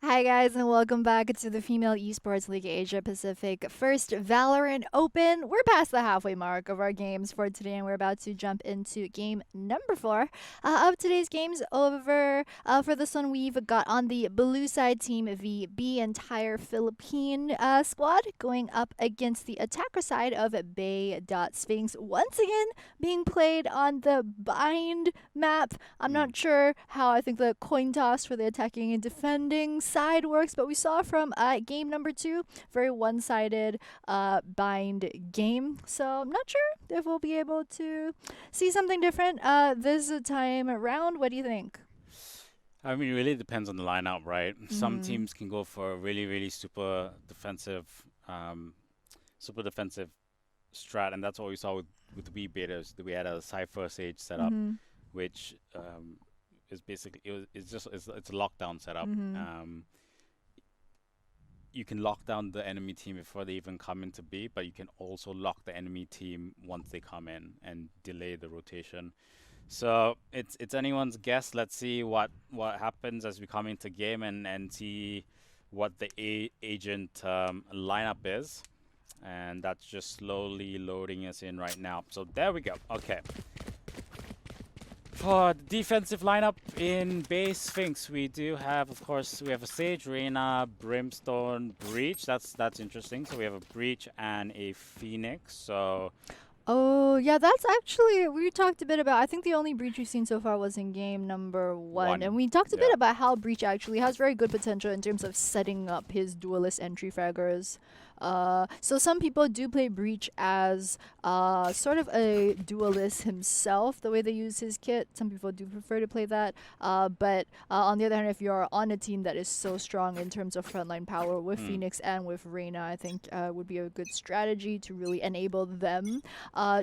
Hi guys and welcome back to the Female Esports League Asia Pacific First Valorant Open. We're past the halfway mark of our games for today and we're about to jump into game number 4 of today's games. Over for this one we've got on the blue side team VB entire Philippine squad going up against the attacker side of BAE.Sphynx, once again being played on the bind map. I'm not sure how I think the coin toss for the attacking and defending side works, but we saw from game number 2, very one-sided bind game. So I'm not sure if we'll be able to see something different this time around. What do you think? I mean, it really depends on the lineup, right? Some Mm. teams can go for a really um, super defensive strat, and that's what we saw with the Wii betas. We had a Cypher Sage setup, Mm-hmm. which is basically it's a lockdown setup. Mm-hmm. You can lock down the enemy team before they even come into B, but you can also lock the enemy team once they come in and delay the rotation. So it's anyone's guess. Let's see what happens as we come into game and see what the agent lineup is, and that's just slowly loading us in right now. So there we go. Okay. For the defensive lineup in BAE.Sphynx, we do have, of course, we have a Sage, Reyna, Brimstone, Breach. That's interesting. So we have a Breach and a Phoenix. So Oh, yeah, that's actually, we talked a bit about, I think the only Breach we've seen so far was in game number 1. And one, we talked a bit yeah. about how Breach actually has very good potential in terms of setting up his duelist entry fraggers. So some people do play Breach as sort of a duelist himself, the way they use his kit. Some people do prefer to play that. But on the other hand, if you're on a team that is so strong in terms of frontline power with Phoenix and with Reyna, I think would be a good strategy to really enable them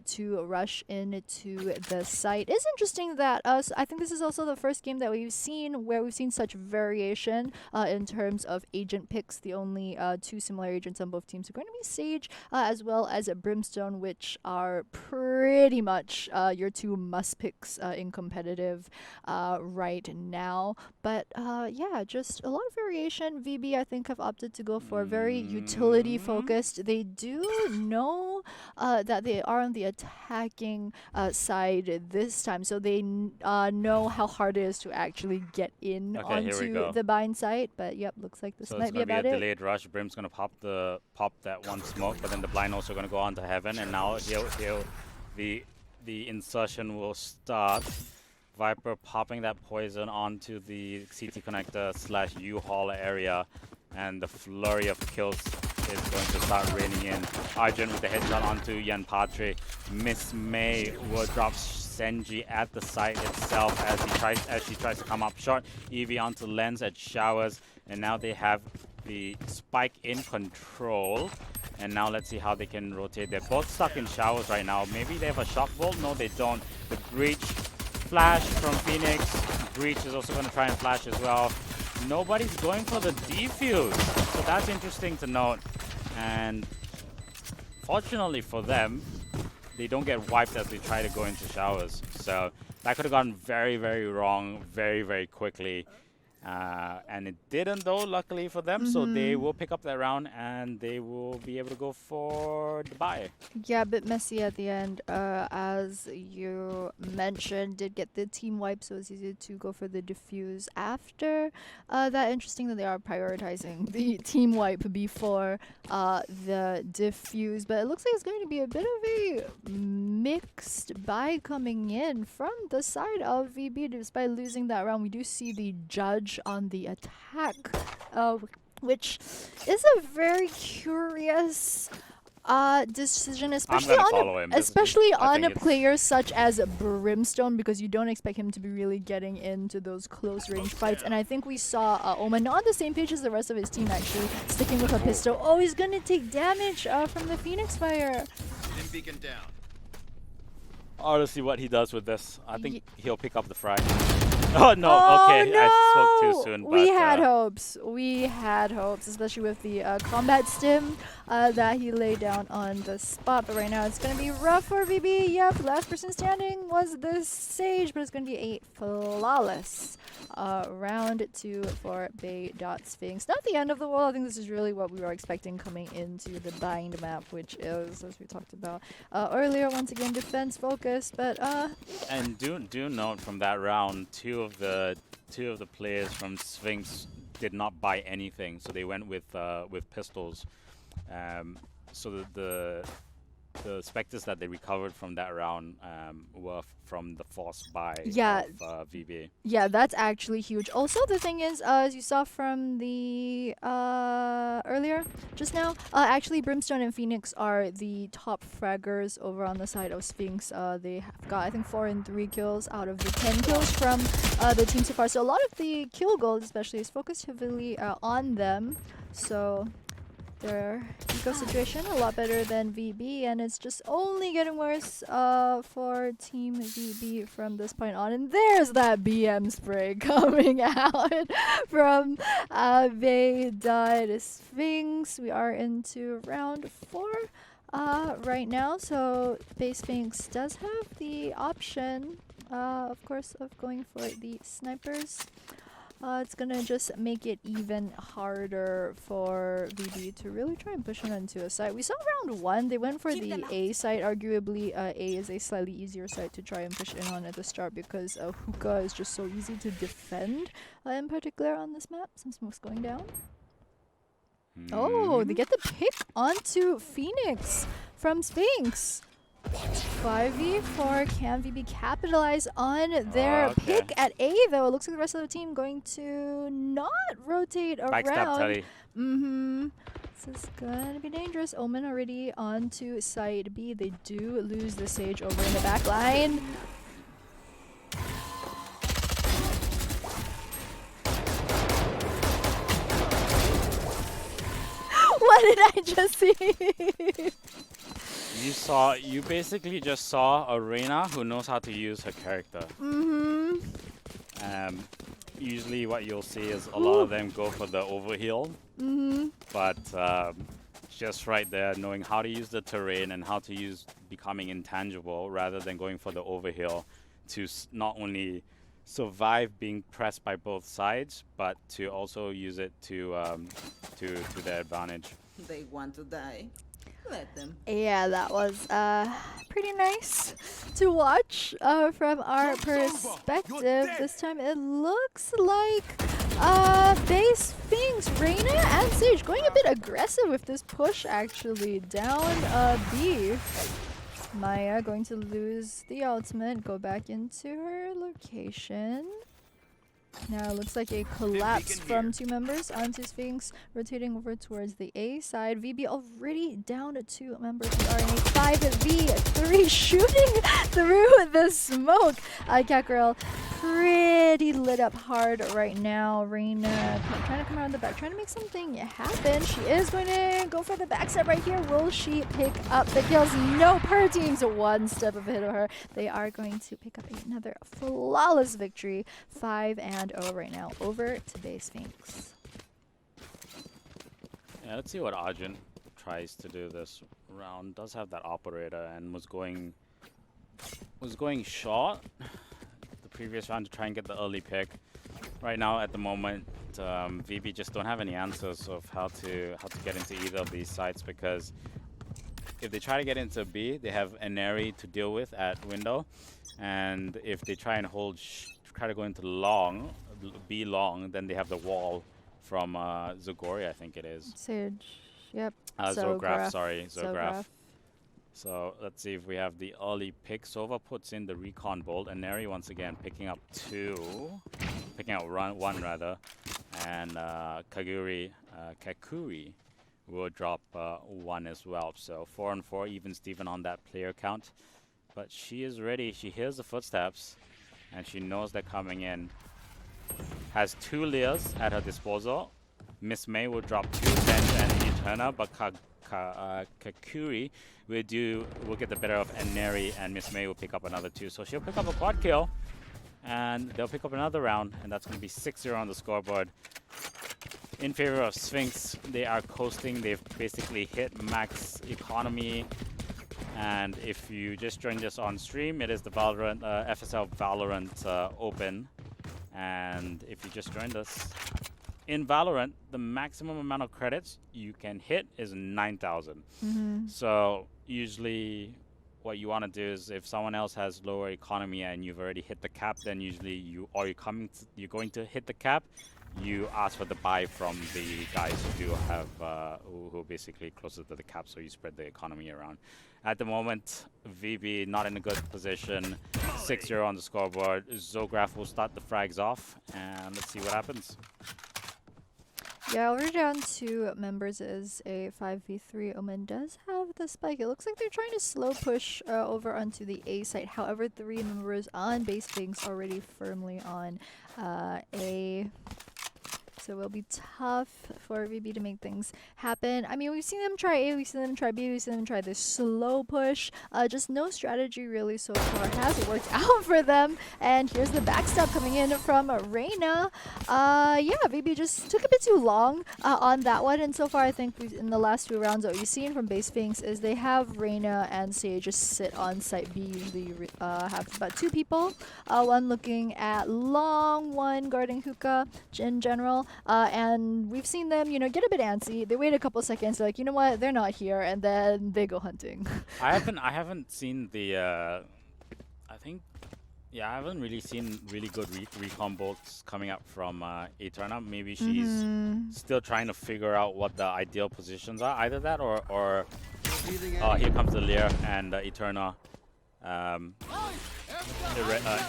to rush into the site. It's interesting that I think this is also the first game that we've seen where we've seen such variation in terms of agent picks. The only two similar agents on both teams are going to be Sage as well as Brimstone, which are pretty much your two must picks in competitive right now. But yeah, just a lot of variation. VB, I think, have opted to go for very utility Mm, focused. They do know that they are on the attacking side this time, so they know how hard it is to actually get in okay, here we onto go. the bind site. But yep, looks like this So it's might be gonna be a about it. delayed rush. Brim's gonna pop that one smoke, but then the blind also gonna go onto heaven, and now he'll the insertion will start. Viper popping that poison onto the CT connector / U-Haul area, and the flurry of kills is going to start raining in. Arjun with the headshot onto Yan Patre. Miss May will drop Senji at the site itself as she tries to come up short. Evie onto Lens at Showers, and now they have the spike in control. And now let's see how they can rotate. They're both stuck in Showers right now. Maybe they have a shock bolt? No, they don't. The Breach flash from Phoenix. Breach is also going to try and flash as well. Nobody's going for the defuse. So that's interesting to note. And fortunately for them, they don't get wiped as they try to go into Showers. So that could have gone very wrong very quickly. And it didn't, though, luckily for them. So they will pick up that round and they will be able to go for the bye. Yeah, a bit messy at the end. As you mentioned, did get the team wipe, so it's easy to go for the diffuse after that. Interesting that they are prioritizing the team wipe before the diffuse, but it looks like it's going to be a bit of a mixed buy coming in from the side of VB. Despite losing that round, we do see the judge on the attack, which is a very curious decision, I'm especially going to on follow him. I on think a it's player such as Brimstone, because you don't expect him to be really getting into those close range fights. And I think we saw Omen not on the same page as the rest of his team, actually sticking with a pistol. Oh, he's gonna take damage from the Phoenix fire. Dim beacon down. honestly what he does with this. I think Ye- he'll pick up the frag. Oh no, Oh, okay, no! I spoke too soon, but We had hopes. We had hopes, especially with the combat stim that he laid down on the spot. But right now it's going to be rough for VB. Yep, last person standing was the Sage, but it's going to be a flawless round 2 for BAE.Sphynx. Not the end of the world. I think this is really what we were expecting coming into the bind map, which is, as we talked about earlier, once again defense focused. But and do note from that round, two of the players from Sphinx did not buy anything, so they went with pistols. So the specters that they recovered from that round were from the forced buy of VB. Yeah, that's actually huge. Also, the thing is, as you saw from the earlier, just now, actually Brimstone and Phoenix are the top fraggers over on the side of Sphinx. They have got, I think, 4 and 3 kills out of the 10 kills from the team so far. So a lot of the kill goals, especially, is focused heavily on them. So their eco situation a lot better than VB, and it's just only getting worse for Team VB from this point on. And there's that BM spray coming out from BAE.Sphynx. We are into round 4 right now, so BAE.Sphynx does have the option, of course, of going for the snipers. It's gonna just make it even harder for VB to really try and push it onto a site. We saw round 1, they went for the A site. Arguably, A is a slightly easier site to try and push in on at the start because hookah is just so easy to defend, in particular on this map. Some smoke's going down. Oh, they get the pick onto Phoenix from Sphinx. 5v4, can VB capitalize on their pick at A though? It looks like the rest of the team going to not rotate around. This is gonna be dangerous. Omen already onto side B. They do lose the Sage over in the back line. What did I just see? You basically just saw a Reina who knows how to use her character. Usually what you'll see is a lot of them go for the overheal. But just right there, knowing how to use the terrain and how to use becoming intangible rather than going for the overheal to not only survive being pressed by both sides, but to also use it to their advantage. They want to die. Let them. Yeah, that was pretty nice to watch from our perspective. This time it looks like BAE.Sphynx, Reina, and Sage going a bit aggressive with this push actually down B. Maya going to lose the ultimate, go back into her location. Now it looks like a collapse from 2 members onto Sphinx, rotating over towards the A side. VB already down to 2 members. We are in a 5v3 shooting through the smoke. Kakarel pretty lit up hard right now. Reina trying to come around the back, trying to make something happen. She is going to go for the backstab right here. Will she pick up the kills? Nope, her team's 1 step ahead of her. They are going to pick up another flawless victory. 5-0 right now over to BAE.Sphynx. Yeah, let's see what Argent tries to do this round. Does have that operator and was going short the previous round to try and get the early pick. Right now, at the moment, VB just don't have any answers of how to get into either of these sites, because if they try to get into B, they have Aneri to deal with at window, and if they try and try to go into long, B long, then they have the wall from Zogori, I think it is. Sage, yep. Zograf, sorry, Zograf. So let's see if we have the early pick. Sova puts in the recon bolt, and Neri once again picking up 2, picking out 1 rather, and Kakuri will drop 1 as well. So 4 and 4, even Steven on that player count. But she is ready. She hears the footsteps, and she knows they're coming in. Has 2 Leas at her disposal. Miss May will drop 2 Sense and Eterna, but Kakuri will get the better of Neri, and Miss May will pick up another 2. So she'll pick up a quad kill. and they'll pick up another round, and that's going to be 6-0 on the scoreboard. In favor of Sphinx, they are coasting. They've basically hit max economy. And if you just joined us on stream, it is the Valorant, FSL Valorant Open. And if you just joined us, in Valorant, the maximum amount of credits you can hit is 9,000. So usually what you want to do is if someone else has lower economy and you've already hit the cap, then usually you're going to hit the cap, you ask for the buy from the guys who do have who basically closer to the cap, so you spread the economy around. At the moment, VB not in a good position. 6-0 on the scoreboard. Zograph will start the frags off, and let's see what happens. Yeah, over down to members is a 5v3. Omen does have the spike. It looks like they're trying to slow push over onto the A site. However, 3 members on BAE.Sphynx already firmly on A. So it will be tough for VB to make things happen. I mean, we've seen them try A, we've seen them try B, we've seen them try this slow push. Just no strategy really so far has worked out for them. And here's the backstab coming in from Reina. Yeah, VB just took a bit too long on that one. And so far, I think in the last 2 rounds, what we've seen from BAE.Sphynx is they have Reina and Sage just sit on site B. Usually have about 2 people. One looking at long, one guarding hookah in general. And we've seen them, you know, get a bit antsy. They wait a couple seconds, they're like, you know what, they're not here, and then they go hunting. I haven't seen the I haven't really seen really good recon bolts coming up from Eterna. Maybe she's still trying to figure out what the ideal positions are. Either that or here comes the Lear and Eterna.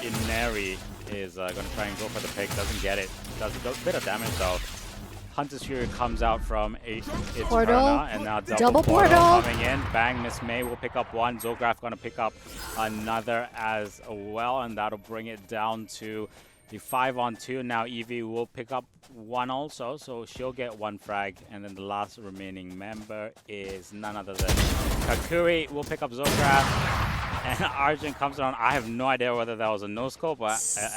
Inari is going to try and go for the pick, doesn't get it. Does a bit of damage though. Hunter's Fury comes out from Eterna, and now double portal coming in. Bang, Miss May will pick up 1. Zograph going to pick up another as well, and that'll bring it down to the 5-on-2. Now Evie will pick up 1 also, so she'll get 1 frag, and then the last remaining member is none other than Kakuri. Will pick up Zograph. And Arjun comes around. I have no idea whether that was a no-scope or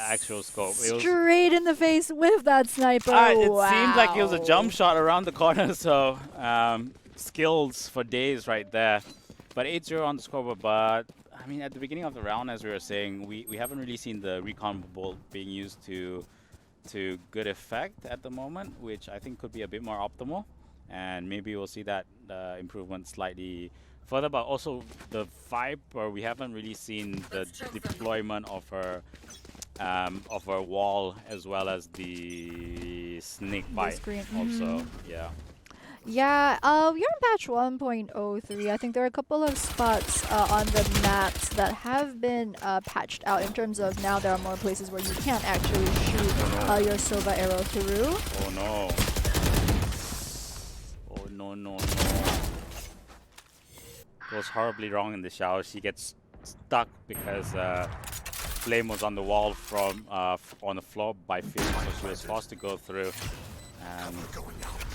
actual scope. Straight in the face with that sniper. It seemed like it was a jump shot around the corner, so skills for days right there. But 8-0 on the scoreboard, but I mean, at the beginning of the round, as we were saying, we haven't really seen the recon bolt being used to good effect at the moment, which I think could be a bit more optimal. And maybe we'll see that improvement slightly further, but also the Viper, we haven't really seen the deployment of her wall, as well as the snake bite also. Yeah, we're on patch 1.03. I think there are a couple of spots on the maps that have been patched out in terms of now there are more places where you can't actually shoot your Sova arrow through. Oh no. Oh no, no, no. Goes horribly wrong in the shower. She gets stuck because Flame was on the wall from on the floor by Phoenix, so she was forced to go through.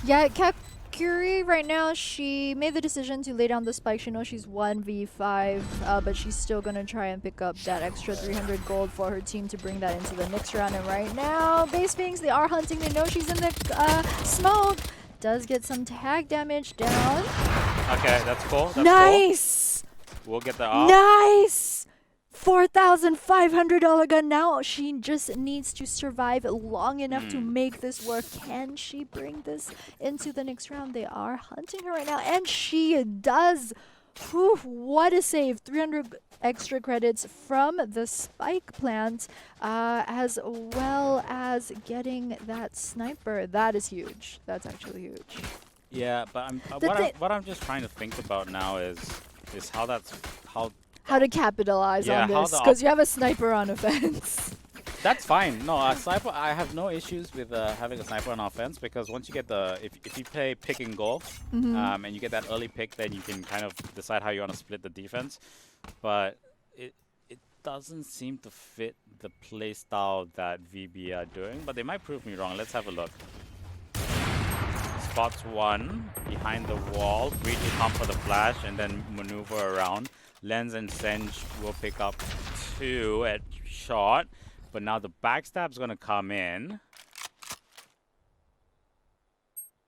Yeah, Kakuri right now, she made the decision to lay down the spike. She knows she's 1v5, but she's still gonna try and pick up that extra 300 gold for her team to bring that into the next round. And right now, BAE.Sphynx, they are hunting. They know she's in the smoke. Does get some tag damage down. Okay, that's cool. That's nice! Cool. We'll get that off. Nice! $4,500 gun now. She just needs to survive long enough to make this work. Can she bring this into the next round? They are hunting her right now, and she does. Whew, what a save. 300 extra credits from the spike plant, as well as getting that sniper. That is huge. That's actually huge. Yeah, but what I'm just trying to think about now is how to capitalize on this, because you have a sniper on offense. That's fine. No, a sniper. I have no issues with having a sniper on offense, because once you get if you play pick and go, and you get that early pick, then you can kind of decide how you want to split the defense. But it doesn't seem to fit the play style that VB are doing. But they might prove me wrong. Let's have a look. Spots 1 behind the wall. Breed will come for the flash and then maneuver around. Lens and Senj will pick up 2 at short. but now the backstab's gonna come in,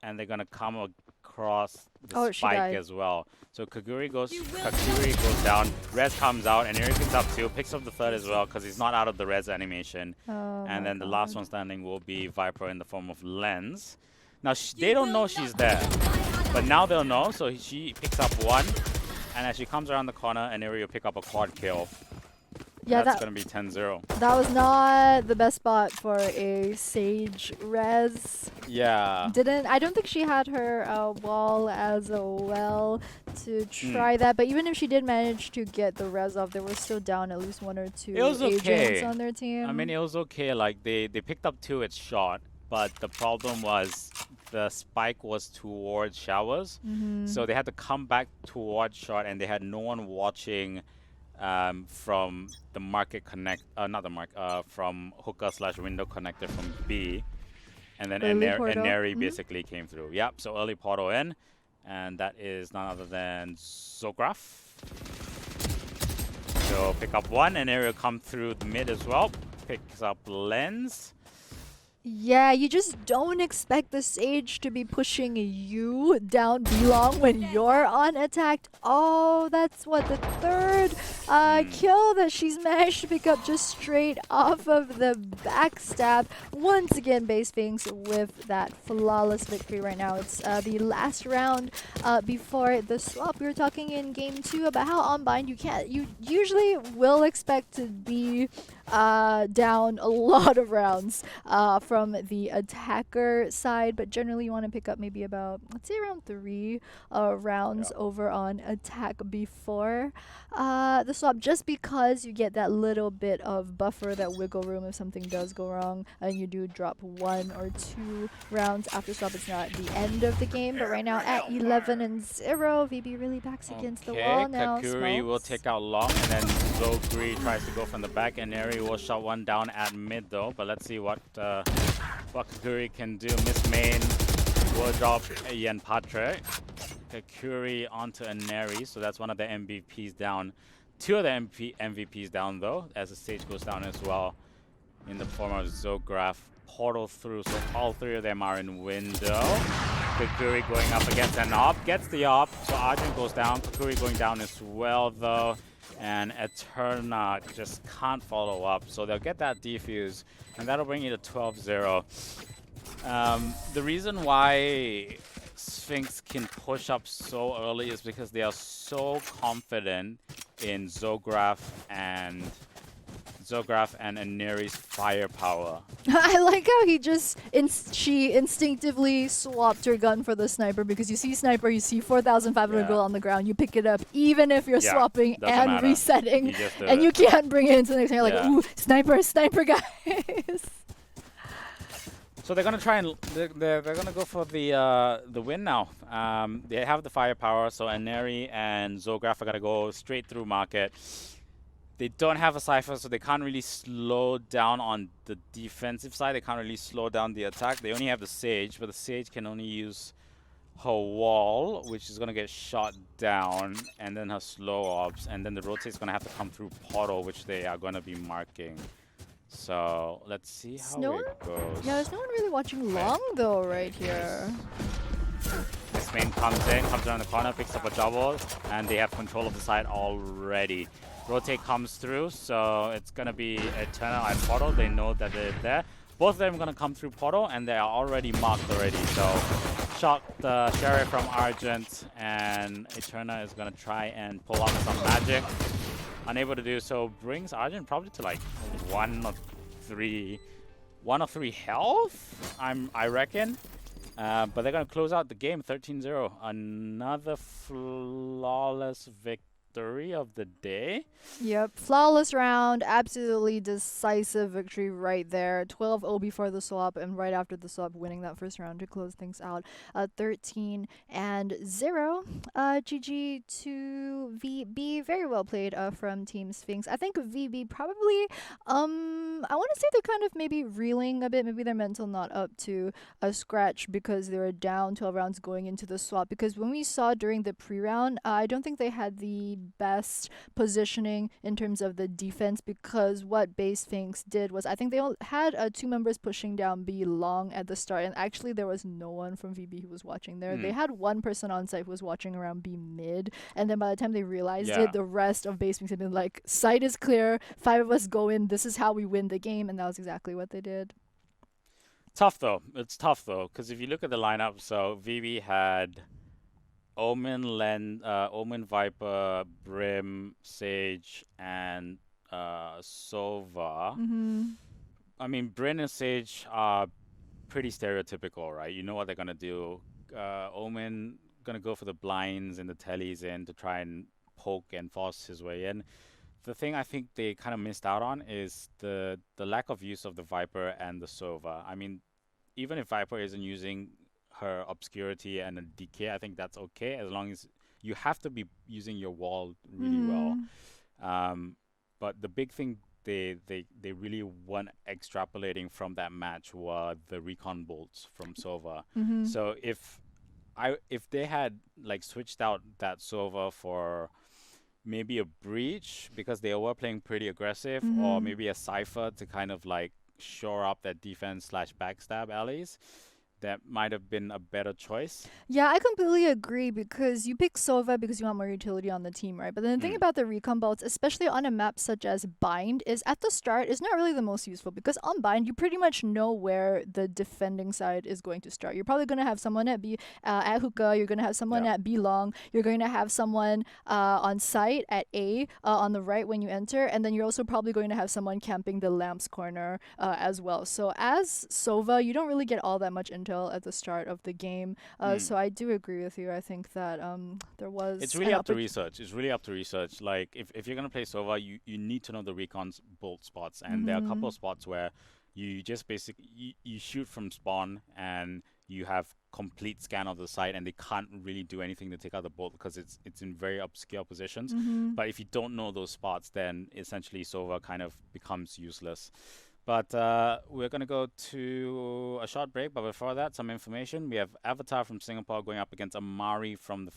and they're gonna come across the Oh, she spike died. as well. So Kaguri goes down, Rez comes out, and Eri picks up 2, picks up the 3rd as well because he's not out of the Rez animation. Oh And my then the last God. one standing will be Viper in the form of Lens. Now they don't know she's there, but now they'll know. So she picks up 1, and as she comes around the corner, Eri will pick up a quad kill. Yeah, That's that gonna be 10-0. that was not the best spot for a Sage res. Yeah. I don't think she had her wall as well to try that. But even if she did manage to get the res off, they were still down at least 1 or 2 It was agents okay. on their team. I mean, it was okay. Like they picked up 2 at shot, but the problem was the spike was towards showers, so they had to come back towards shot, and they had no one watching from the market connect, not the market, from hookah/window connector from B, and then Early portal. Neri basically came through. Yep. So early portal in, and that is none other than Zograf. So pick up 1, and Neri will come through the mid as well. Picks up Lens. Yeah, you just don't expect the Sage to be pushing you down B-long when you're on attack. Oh, that's what, the 3rd kill that she's managed to pick up just straight off of the backstab. Once again, BAE.Sphynx with that flawless victory right now. It's the last round before the swap. We were talking in game 2 about how on bind you usually will expect to be down a lot of rounds from the attacker side, but generally you want to pick up maybe about, let's say, around 3 rounds over on attack before the swap, just because you get that little bit of buffer, that wiggle room if something does go wrong and you do drop 1 or 2 rounds after swap. It's not the end of the game, but right now at 11-0, VB really backs against the wall now. Kakuri will take out long, and then Zogri tries to go from the back, and Neri will shot 1 down at mid though. But let's see what Kakuri can do. Miss Main will drop Yen Patre. Kakuri onto a Neri, so that's one of the MVPs down. 2 of the MVPs down though, as the stage goes down as well, in the form of Zograf. Portal through, so all 3 of them are in window. Kakuri going up against an op, gets the op, so Arjun goes down. Kakuri going down as well though, and Eterna just can't follow up, so they'll get that defuse, and that'll bring you to 12-0. The reason why Sphinx can push up so early is because they are so confident in Zograf and Neri's firepower. I like how she instinctively swapped her gun for the sniper, because you see sniper, you see 4,500 gold on the ground, you pick it up even if you're swapping and matter. resetting, And you can't bring it into the next turn. You're like, ooh, sniper, guys. So they're gonna try and they're gonna go for the win now. They have the firepower, so Neri and Zograf are gonna go straight through market. They don't have a Cypher, so they can't really slow down on the defensive side. They can't really slow down the attack. They only have the Sage, but the Sage can only use her wall, which is going to get shot down, and then her slow ops, and then the rotate's going to have to come through portal, which they are going to be marking. So let's see how it goes. Yeah, there's no one really watching long though right here. This main comes in, comes around the corner, picks up a double, and they have control of the side already. Rotate comes through, so it's going to be Eternal at portal. They know that they're there. Both of them are going to come through portal, and they are already marked already. So shot the Sheriff from Argent, and Eterna is going to try and pull off some magic. Unable to do so, brings Argent probably to like 1 or 3 health, I reckon. But they're going to close out the game 13-0. Another flawless victory of the day. Yep, flawless round, absolutely decisive victory right there. 12-0 before the swap, and right after the swap, winning that first round to close things out. 13-0. GG to VB. Very well played from Team Sphinx. I think VB probably, I want to say they're kind of maybe reeling a bit. Maybe their mental not up to a scratch because they were down 12 rounds going into the swap. Because when we saw during the pre-round, I don't think they had the best positioning in terms of the defense, because what BAE.Sphynx did was, I think they all had 2 members pushing down B long at the start, and actually there was no one from VB who was watching there. They had one person on site who was watching around B mid, and then by the time they realized Yeah. it, the rest of BAE.Sphynx had been like, site is clear, 5 of us go in, this is how we win the game, and that was exactly what they did. Tough though. It's tough though, because if you look at the lineup, so VB had Omen, Viper, Brim, Sage, and Sova. I mean, Brim and Sage are pretty stereotypical, right? You know what they're gonna do. Omen gonna go for the blinds and the tellies in to try and poke and force his way in. The thing I think they kind of missed out on is the lack of use of the Viper and the Sova. I mean, even if Viper isn't using her obscurity and a decay, I think that's okay, as long as you have to be using your wall really well. But the big thing they really weren't extrapolating from that match were the recon bolts from Sova. So if they had like switched out that Sova for maybe a breach because they were playing pretty aggressive, or maybe a Cypher to kind of like shore up that defense / backstab alleys, that might have been a better choice. Yeah, I completely agree, because you pick Sova because you want more utility on the team, right? But then the thing about the recon bolts, especially on a map such as Bind, is at the start is not really the most useful, because on Bind you pretty much know where the defending side is going to start. You're probably going to have someone at B at hookah, you're going to have someone at B long, you're going to have someone on site at A on the right when you enter, and then you're also probably going to have someone camping the lamps corner as well. So as Sova, you don't really get all that much intel at the start of the game. So I do agree with you. I think that there was. It's really up to research. It's really up to research. Like if you're gonna play Sova, you need to know the recon bolt spots, and there are a couple of spots where you just basically you shoot from spawn and you have complete scan of the site, and they can't really do anything to take out the bolt because it's in very obscure positions. But if you don't know those spots, then essentially Sova kind of becomes useless. But we're going to go to a short break. But before that, some information. We have Avatar from Singapore going up against Amari from the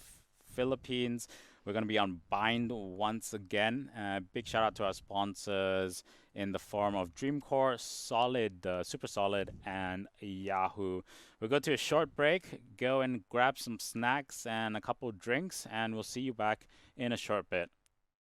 Philippines. We're going to be on Bind once again. Big shout out to our sponsors in the form of Dreamcore, Solid, Super Solid, and Yahoo. We'll go to a short break, go and grab some snacks and a couple drinks, and we'll see you back in a short bit.